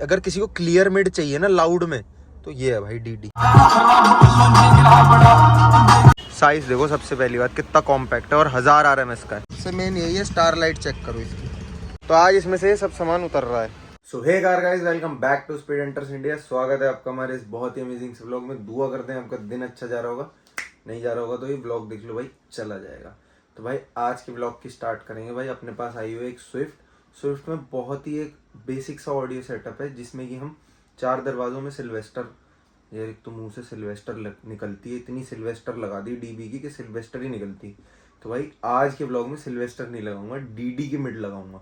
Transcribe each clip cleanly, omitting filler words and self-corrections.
अगर किसी को क्लियर मिड चाहिए ना लाउड में, तो ये है भाई डीडी। साइज देखो, सबसे पहली बात कितना कॉम्पैक्ट है और 1000 RMS का है। सबसे मेन यही है, स्टार लाइट चेक करो इसकी। तो आज इसमें से सब सामान उतर रहा है। So hey guys, welcome back to speed hunters India. स्वागत है आपका हमारे इस बहुत ही अमेजिंग से व्लॉग में। दुआ करते हैं आपका दिन अच्छा जा रहा होगा, नहीं जा रहा होगा तो ये व्लॉग देख लो भाई, चला जाएगा। तो भाई आज के व्लॉग की स्टार्ट करेंगे। भाई अपने पास आई हुई एक स्विफ्ट में बहुत ही एक बेसिक सा ऑडियो सेटअप है, जिसमें कि हम 4 दरवाजों में सिल्वेस्टर, यार एक तो मुंह से सिल्वेस्टर निकलती है, इतनी सिल्वेस्टर लगा दी डीबी की कि सिल्वेस्टर ही निकलती। तो भाई आज के व्लॉग में सिल्वेस्टर नहीं लगाऊंगा, डीडी की मिड लगाऊंगा।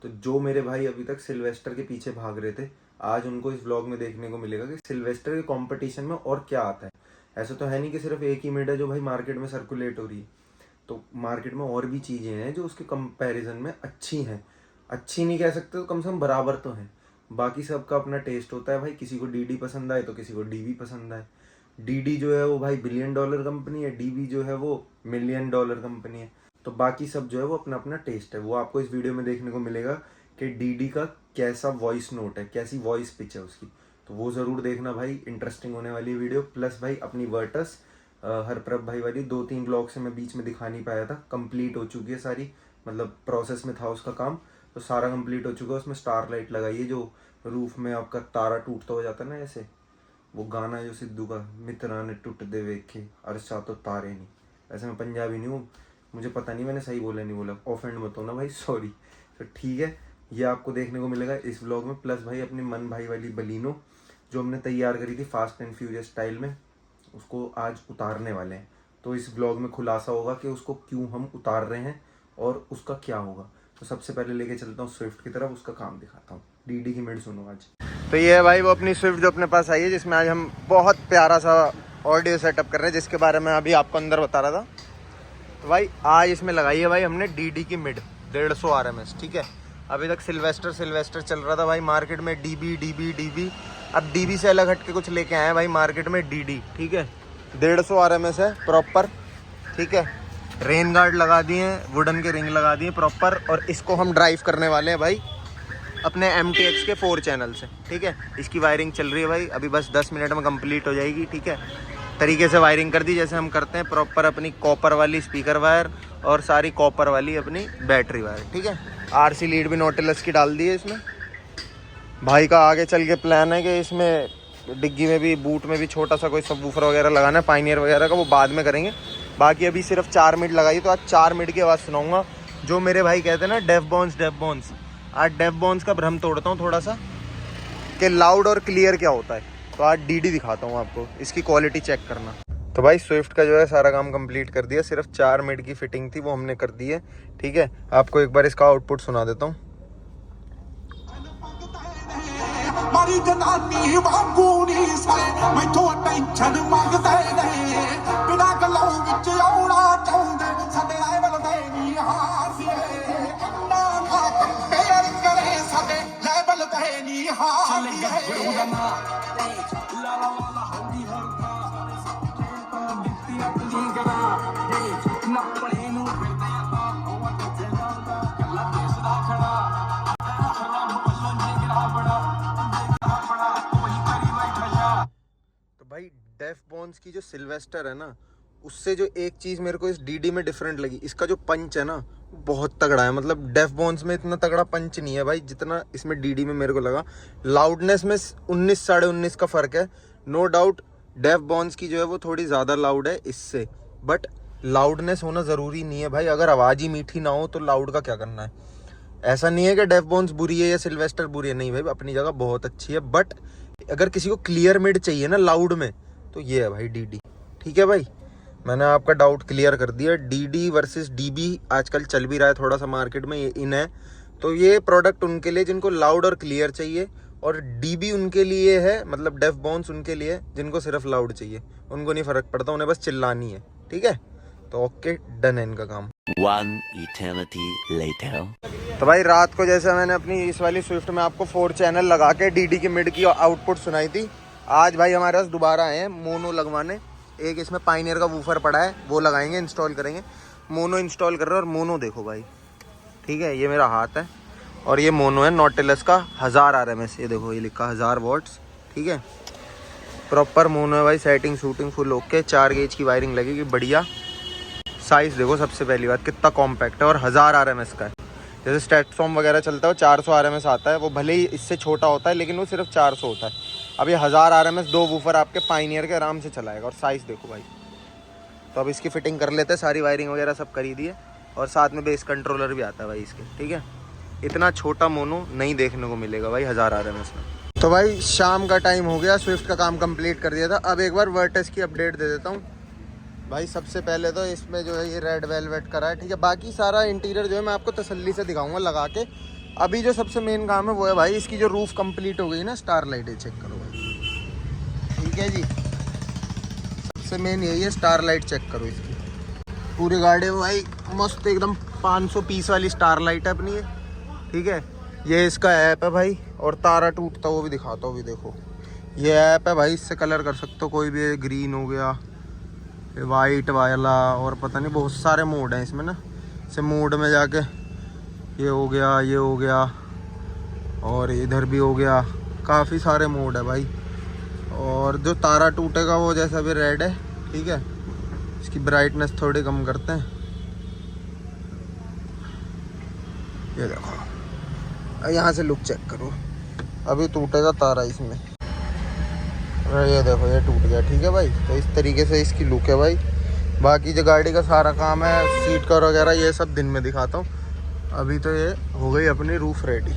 तो जो मेरे भाई अभी तक सिल्वेस्टर के पीछे भाग रहे थे, आज उनको इस व्लॉग में देखने को मिलेगा कि सिल्वेस्टर के कंपटीशन में और क्या आता है। ऐसा तो है नहीं कि सिर्फ एक ही मिड है जो भाई मार्केट में सर्कुलेट हो रही है। तो मार्केट में और भी चीज़ें हैं जो उसके कंपैरिजन में अच्छी हैं। अच्छी नहीं कह सकते तो कम से कम बराबर तो हैं। बाकी सबका अपना टेस्ट होता है भाई, किसी को डीडी पसंद आए तो किसी को डीबी पसंद आए। डीडी जो है वो भाई $1 बिलियन कंपनी है, डीबी जो है वो $1 मिलियन कंपनी है। तो बाकी सब जो है वो अपना अपना टेस्ट है। वो आपको इस वीडियो में देखने को मिलेगा कि डीडी का कैसा वॉइस नोट है, कैसी वॉइस पिच है उसकी। तो वो ज़रूर देखना भाई, इंटरेस्टिंग होने वाली वीडियो। प्लस भाई अपनी वर्टस हरप्रभ भाई वाली 2-3 ब्लॉग से मैं बीच में दिखा नहीं पाया था, कंप्लीट हो चुकी है सारी, मतलब प्रोसेस में था उसका काम, तो सारा कंप्लीट हो चुका है। उसमें स्टार लाइट लगाई है, जो रूफ में आपका तारा टूटता हो जाता है ना, ऐसे वो गाना है जो सिद्धू का, मित्रा ने टूट दे वेखे अरसा तो तारे नहीं। वैसे मैं पंजाबी नहीं हूँ, मुझे पता नहीं मैंने सही बोला नहीं बोला, ऑफेंड मत होना भाई, सॉरी। तो ठीक है, ये आपको देखने को मिलेगा इस व्लॉग में। प्लस भाई अपनी मन भाई वाली बलिनो जो हमने तैयार करी थी फास्ट एंड फ्यूरियस स्टाइल में, उसको आज उतारने वाले हैं। तो इस व्लॉग में खुलासा होगा कि उसको क्यों हम उतार रहे हैं और उसका क्या होगा। तो सबसे पहले लेके चलता हूँ स्विफ्ट की तरफ, उसका काम दिखाता हूँ। डीडी की मिड सुनो आज। तो ये है भाई वो अपनी स्विफ्ट जो अपने पास आई है, जिसमें आज हम बहुत प्यारा सा ऑडियो सेटअप कर रहे हैं, जिसके बारे में अभी आपको अंदर बता रहा था। तो भाई आज इसमें लगाई है भाई हमने डीडी की मिड 150 RMS, ठीक है। अभी तक सिल्वेस्टर चल रहा था भाई मार्केट में, डीबी। अब डीबी से अलग हट के कुछ लेके आए हैं भाई मार्केट में, डीडी, ठीक है। 150 RMS है प्रॉपर, ठीक है। रेन गार्ड लगा दिए हैं, वुडन के रिंग लगा दिए प्रॉपर, और इसको हम ड्राइव करने वाले हैं भाई अपने MTX के 4 चैनल से, ठीक है। इसकी वायरिंग चल रही है भाई, अभी बस 10 मिनट में कंप्लीट हो जाएगी, ठीक है। तरीके से वायरिंग कर दी जैसे हम करते हैं प्रॉपर, अपनी कॉपर वाली स्पीकर वायर और सारी कॉपर वाली अपनी बैटरी वायर, ठीक है। RC लीड भी नॉटिलस की डाल दी है इसमें। भाई का आगे चल के प्लान है कि इसमें डिग्गी में भी, बूट में भी छोटा सा कोई सबवूफर वगैरह लगाना है, पायनियर वगैरह का, वो बाद में करेंगे। बाकी अभी सिर्फ 4 मिनट लगाई, तो आज 4 मिनट की आवाज़ सुनाऊंगा। जो मेरे भाई कहते हैं ना डेफ बॉन्स, आज डेफ बॉन्स का भ्रम तोड़ता हूँ थोड़ा सा कि लाउड और क्लियर क्या होता है। तो आज डीडी दिखाता हूँ आपको, इसकी क्वालिटी चेक करना। तो भाई स्विफ्ट का जो है सारा काम कंप्लीट कर दिया, सिर्फ 4 मिनट की फिटिंग थी, वो हमने कर दी है, ठीक है। आपको एक बार इसका आउटपुट सुना देता हूँ। मारी जनानी वांगूनी से मैं तो टेंशन मांगदे ने बिना गलों विच औड़ा चाहुंदे साडे लेवल ते नी हासीए ना खाते प्यार करे साडे लेवल ते नी हासीए ला ला ला हंदी हरता तो बित्ती अपनी गड़ा ना पड़े नु फिरदे ता होवा ते जांदा कल्ला देसदा खड़ा भाई डेफ बॉन्स की जो सिल्वेस्टर है ना, उससे जो एक चीज़ मेरे को इस डीडी में डिफरेंट लगी, इसका जो पंच है ना बहुत तगड़ा है। मतलब डेफ बॉन्स में इतना तगड़ा पंच नहीं है भाई जितना इसमें डीडी में मेरे को लगा। लाउडनेस में 19 साढ़े 19 का फ़र्क है, नो डाउट। डेफ बॉन्स की जो है वो थोड़ी ज़्यादा लाउड है इससे, बट लाउडनेस होना ज़रूरी नहीं है भाई। अगर आवाज़ ही मीठी ना हो तो लाउड का क्या करना है। ऐसा नहीं है कि डेफ बॉन्स बुरी है या सिल्वेस्टर बुरी है, नहीं भाई, अपनी जगह बहुत अच्छी है। बट अगर किसी को क्लियर मिड चाहिए ना लाउड में, तो ये है भाई डीडी, ठीक है भाई। मैंने आपका डाउट क्लियर कर दिया। डीडी वर्सेस डीबी आजकल चल भी रहा है थोड़ा सा मार्केट में, ये इन है। तो ये प्रोडक्ट उनके लिए जिनको लाउड और क्लियर चाहिए, और डीबी उनके लिए है, मतलब डेफ बॉन्स उनके लिए जिनको सिर्फ लाउड चाहिए, उनको नहीं फ़र्क पड़ता, उन्हें बस चिल्लानी है, ठीक है। तो ओके, डन है इनका काम। One eternity later. तो भाई रात को जैसे मैंने अपनी इस वाली स्विफ्ट में आपको 4 चैनल लगा के डीडी की मिड की आउटपुट सुनाई थी, आज भाई हमारे पास दोबारा आए हैं मोनो लगवाने। एक इसमें पायनियर का वूफर पड़ा है, वो लगाएंगे, इंस्टॉल करेंगे। मोनो इंस्टॉल कर रहे हैं, और मोनो देखो भाई, ठीक है, ये मेरा हाथ है और ये मोनो है नॉटिलस का 1000 RMS। ये देखो ये लिखा 1000 वॉट्स, ठीक है। प्रॉपर मोनो है भाई, setting shooting full okay. 4 gauge की वायरिंग लगेगी बढ़िया। साइज़ देखो सबसे पहली बात कितना कॉम्पैक्ट है और 1000 RMS का है। जैसे स्टेटसॉर्म वगैरह चलता है वो 400 RMS आता है, वो भले ही इससे छोटा होता है लेकिन वो सिर्फ 400 होता है। अब ये 1000 RMS 2 वूफर आपके पायनियर के आराम से चलाएगा। और साइज़ देखो भाई। तो अब इसकी फिटिंग कर लेते हैं, सारी वायरिंग वगैरह सब करी दी है और साथ में बेस कंट्रोलर भी आता है भाई इसके, ठीक है। इतना छोटा मोनो नहीं देखने को मिलेगा भाई 1000 RMS में। तो भाई शाम का टाइम हो गया, स्विफ्ट का काम कंप्लीट कर दिया था। अब एक बार वर्टेस की अपडेट दे देता हूँ भाई। सबसे पहले तो इसमें जो है ये रेड वेलवेट करा है, ठीक है। बाकी सारा इंटीरियर जो है मैं आपको तसल्ली से दिखाऊंगा लगा के। अभी जो सबसे मेन काम है वो है भाई इसकी जो रूफ कंप्लीट हो गई ना, स्टार लाइट है, चेक करो भाई, ठीक है जी। सबसे मेन यही है, स्टार लाइट चेक करो इसकी। पूरी गाड़ी में भाई मस्त एकदम 500 पीस वाली स्टार लाइट है अपनी, ठीक है। ये इसका ऐप है भाई, और तारा टूटता वो भी दिखाता हूँ। भी देखो ये ऐप है भाई, इससे कलर कर सकते हो कोई भी। ग्रीन हो गया, वाइट वाला, और पता नहीं बहुत सारे मोड हैं इसमें ना। से मोड में जाके ये हो गया, ये हो गया, और इधर भी हो गया। काफ़ी सारे मोड है भाई। और जो तारा टूटेगा वो जैसा भी रेड है, ठीक है। इसकी ब्राइटनेस थोड़ी कम करते हैं। ये देखो यहाँ से लुक चेक करो, अभी टूटेगा तारा इसमें। ये देखो ये टूट गया, ठीक है भाई। तो इस तरीके से इसकी लुक है भाई। बाकी जो गाड़ी का सारा काम है, सीट कवर वगैरह, ये सब दिन में दिखाता हूँ। अभी तो ये हो गई अपनी roof ready.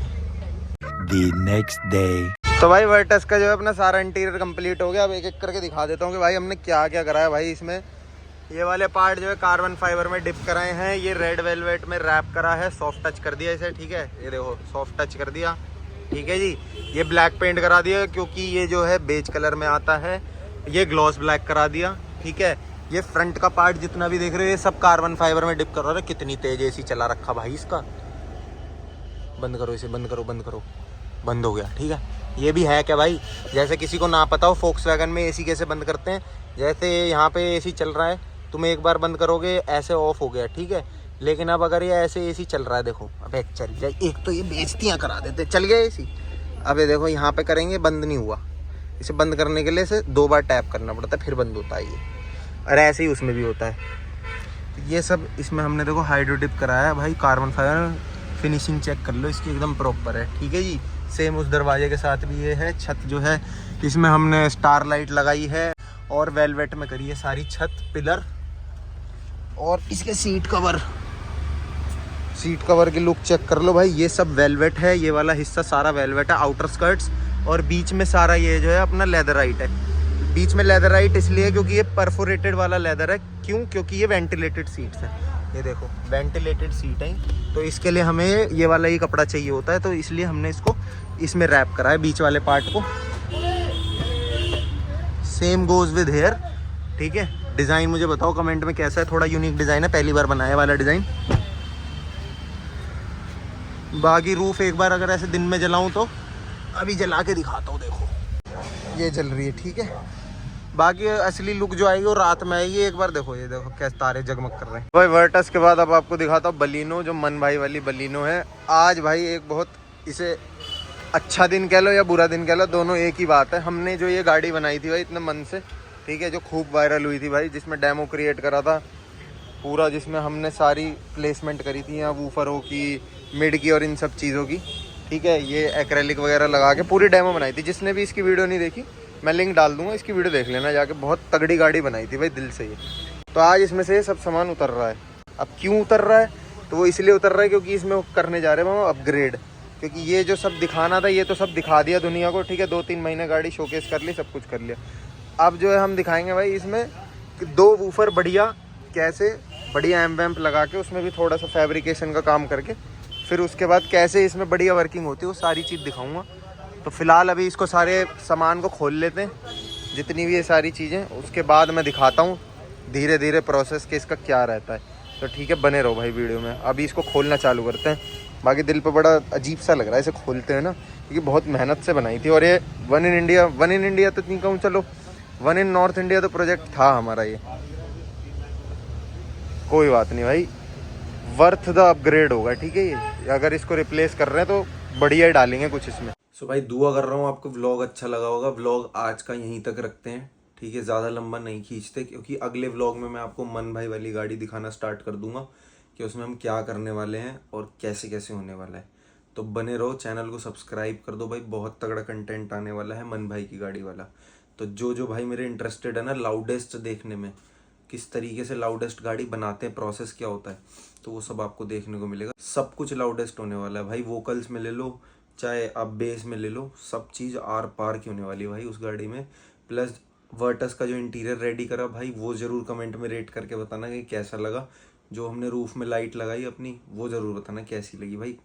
The next day। तो भाई वर्टेस का जो है अपना सारा इंटीरियर कंप्लीट हो गया। अब एक एक करके दिखा देता हूँ कि भाई हमने क्या क्या कराया भाई इसमें। ये वाले पार्ट जो है कार्बन फाइबर में डिप कराए हैं। ये रेड वेलवेट में रैप करा है, सॉफ्ट टच कर दिया इसे, ठीक है। ये देखो सॉफ्ट टच कर दिया, ठीक है जी। ये ब्लैक पेंट करा दिया क्योंकि ये जो है बेज कलर में आता है। ये ग्लॉस ब्लैक करा दिया, ठीक है। ये फ्रंट का पार्ट जितना भी देख रहे हो ये सब कार्बन फाइबर में डिप कर रहा है। कितनी तेज एसी चला रखा भाई इसका। बंद करो इसे, बंद करो, बंद करो, बंद हो गया, ठीक है। ये भी है क्या भाई, जैसे किसी को ना पता हो फोक्सवैगन में एसी कैसे बंद करते हैं। जैसे यहाँ पे एसी चल रहा है, तुम एक बार बंद करोगे ऐसे ऑफ हो गया, ठीक है। लेकिन अब अगर ये ऐसे एसी चल रहा है, देखो अब एक चल जाए, एक तो ये बेइज्जतियाँ करा देते, चल गया एसी। अब ये देखो यहाँ पे करेंगे, बंद नहीं हुआ। इसे बंद करने के लिए इसे 2 बार टैप करना पड़ता है, फिर बंद होता है ये। और ऐसे ही उसमें भी होता है। ये सब इसमें हमने देखो हाइड्रो डिप कराया है भाई, कार्बन फाइबर। फिनिशिंग चेक कर लो इसकी, एकदम प्रॉपर है, ठीक है जी। सेम उस दरवाजे के साथ भी ये है। छत जो है इसमें हमने स्टार लाइट लगाई है और वेलवेट में करी है सारी छत, पिलर। और इसके सीट कवर की लुक चेक कर लो भाई। ये सब वेलवेट है, ये वाला हिस्सा सारा वेलवेट है, आउटर स्कर्ट्स। और बीच में सारा ये जो है अपना लेदराइट है। बीच में लेदराइट इसलिए क्योंकि ये परफोरेटेड वाला लेदर है। क्यों? क्योंकि ये वेंटिलेटेड सीट्स है। ये देखो वेंटिलेटेड सीट है, तो इसके लिए हमें ये वाला ही कपड़ा चाहिए होता है। तो इसलिए हमने इसको इसमें रैप करा है, बीच वाले पार्ट को। सेम गोज विद हेयर, ठीक है। डिज़ाइन मुझे बताओ कमेंट में कैसा है। थोड़ा यूनिक डिज़ाइन है, पहली बार बनाया वाला डिज़ाइन। बाकी रूफ एक बार अगर ऐसे दिन में जलाऊं तो अभी जला के दिखाता हूँ, देखो ये जल रही है, ठीक है। बाकी असली लुक जो आएगी वो रात में आएगी। एक बार देखो, ये देखो कैसे तारे जगमग कर रहे हैं भाई। वर्टस के बाद अब आपको दिखाता हूँ बलिनो, जो मन भाई वाली बलिनो है। आज भाई एक बहुत, इसे अच्छा दिन कह लो या बुरा दिन कह लो, दोनों एक ही बात है। हमने जो ये गाड़ी बनाई थी भाई इतने मन से, ठीक है, जो खूब वायरल हुई थी भाई, जिसमें डेमो क्रिएट करा था पूरा, जिसमें हमने सारी प्लेसमेंट करी थी यहाँ वूफरों की, मिड की और इन सब चीज़ों की, ठीक है। ये एक्रेलिक वगैरह लगा के पूरी डेमो बनाई थी। जिसने भी इसकी वीडियो नहीं देखी मैं लिंक डाल दूंगा, इसकी वीडियो देख लेना जाके। बहुत तगड़ी गाड़ी बनाई थी भाई, दिल से ये। तो आज इसमें से सब सामान उतर रहा है। अब क्यों उतर रहा है, तो वो इसलिए उतर रहा है क्योंकि इसमें करने जा रहे हैं हम अपग्रेड। क्योंकि ये जो सब दिखाना था ये तो सब दिखा दिया दुनिया को, ठीक है। 2-3 महीने गाड़ी शोकेस कर ली, सब कुछ कर लिया। अब जो है हम दिखाएंगे भाई इसमें 2 वूफर बढ़िया, कैसे बढ़िया एम्प वैम्प लगा के, उसमें भी थोड़ा सा फैब्रिकेशन का काम करके, फिर उसके बाद कैसे इसमें बढ़िया वर्किंग होती है वो सारी चीज़ दिखाऊंगा। तो फिलहाल अभी इसको सारे सामान को खोल लेते हैं, जितनी भी ये सारी चीज़ें, उसके बाद मैं दिखाता हूँ धीरे धीरे प्रोसेस के इसका क्या रहता है। तो ठीक है, बने रहो भाई वीडियो में। अभी इसको खोलना चालू करते हैं। बाकी दिल पे बड़ा अजीब सा लग रहा है इसे खोलते हैं ना, क्योंकि बहुत मेहनत से बनाई थी। और ये वन इन इंडिया तो नहीं कहूँ, चलो वन इन नॉर्थ इंडिया तो प्रोजेक्ट था हमारा ये। कोई बात नहीं भाई, वर्थ द अपग्रेड होगा, ठीक है। ये अगर इसको रिप्लेस कर रहे हैं तो बढ़िया ही डालेंगे कुछ इसमें। सो भाई दुआ कर रहा हूँ आपको व्लॉग अच्छा लगा होगा। व्लॉग आज का यहीं तक रखते हैं, ठीक है, ज़्यादा लंबा नहीं खींचते, क्योंकि अगले व्लॉग में मैं आपको मन भाई वाली गाड़ी दिखाना स्टार्ट कर दूंगा कि उसमें हम क्या करने वाले हैं और कैसे कैसे होने वाला है। तो बने रहो, चैनल को सब्सक्राइब कर दो भाई, बहुत तगड़ा कंटेंट आने वाला है मन भाई की गाड़ी वाला। तो जो भाई मेरे इंटरेस्टेड है ना लाउडेस्ट देखने में, किस तरीके से लाउडेस्ट गाड़ी बनाते हैं, प्रोसेस क्या होता है, तो वो सब आपको देखने को मिलेगा। सब कुछ लाउडेस्ट होने वाला है भाई, वोकल्स में ले लो चाहे आप बेस में ले लो, सब चीज़ आर पार की होने वाली है भाई उस गाड़ी में। प्लस वर्टस का जो इंटीरियर रेडी करा भाई, वो ज़रूर कमेंट में रेट करके बताना कि कैसा लगा। जो हमने रूफ में लाइट लगाई अपनी, वो ज़रूर बताना कैसी लगी भाई।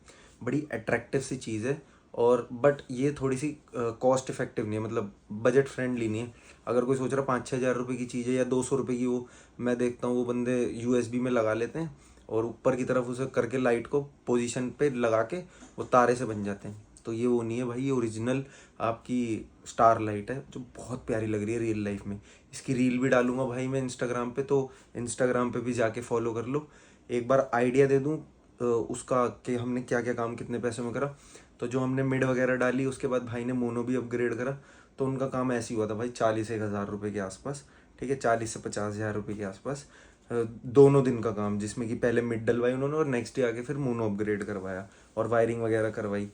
बड़ी अट्रैक्टिव सी चीज़ है, और बट ये थोड़ी सी कॉस्ट इफेक्टिव नहीं है, मतलब बजट फ्रेंडली नहीं है। अगर कोई सोच रहा 5-6 हज़ार रुपये की चीज़ है या 200 रुपये की, वो मैं देखता हूँ वो बंदे USB में लगा लेते हैं और ऊपर की तरफ उसे करके लाइट को पोजीशन पे लगा के वो तारे से बन जाते हैं। तो ये वो नहीं है भाई, ये ओरिजिनल आपकी स्टार लाइट है, जो बहुत प्यारी लग रही है रियल लाइफ में। इसकी रील भी डालूंगा भाई मैं इंस्टाग्राम पे, तो इंस्टाग्राम पे भी जाके फॉलो कर लो। एक बार आइडिया दे दूँ उसका कि हमने क्या क्या काम कितने पैसे में करा। तो जो हमने मिड वगैरह डाली, उसके बाद भाई ने मोनो भी अपग्रेड करा, तो उनका काम ऐसे ही हुआ था भाई 40-1 हज़ार रुपये के आसपास, ठीक है, 40 से 50 हज़ार रुपये के आसपास। दोनों दिन का काम, जिसमें कि पहले मिड डलवाई उन्होंने और नेक्स्ट डे आके फिर मोनो अपग्रेड करवाया और वायरिंग वगैरह करवाई।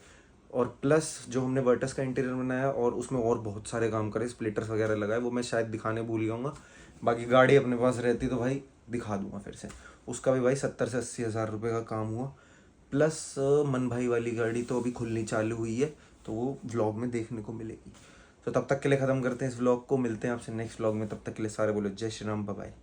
और प्लस जो हमने वर्टस का इंटीरियर बनाया और उसमें और बहुत सारे काम करे, स्प्लिटर्स वगैरह लगाए, वो मैं शायद दिखाने भूल जाऊँगा। बाकी गाड़ी अपने पास रहती तो भाई दिखा दूंगा फिर से। उसका भी भाई 70 से 80 हज़ार रुपये का काम हुआ। प्लस मन भाई वाली गाड़ी तो अभी खुलनी चालू हुई है, तो वो व्लॉग में देखने को मिलेगी। तो तब तक के लिए ख़त्म करते हैं इस व्लॉग को, मिलते हैं आपसे नेक्स्ट व्लॉग में। तब तक के लिए सारे बोलो जय श्री राम, बाय बाय।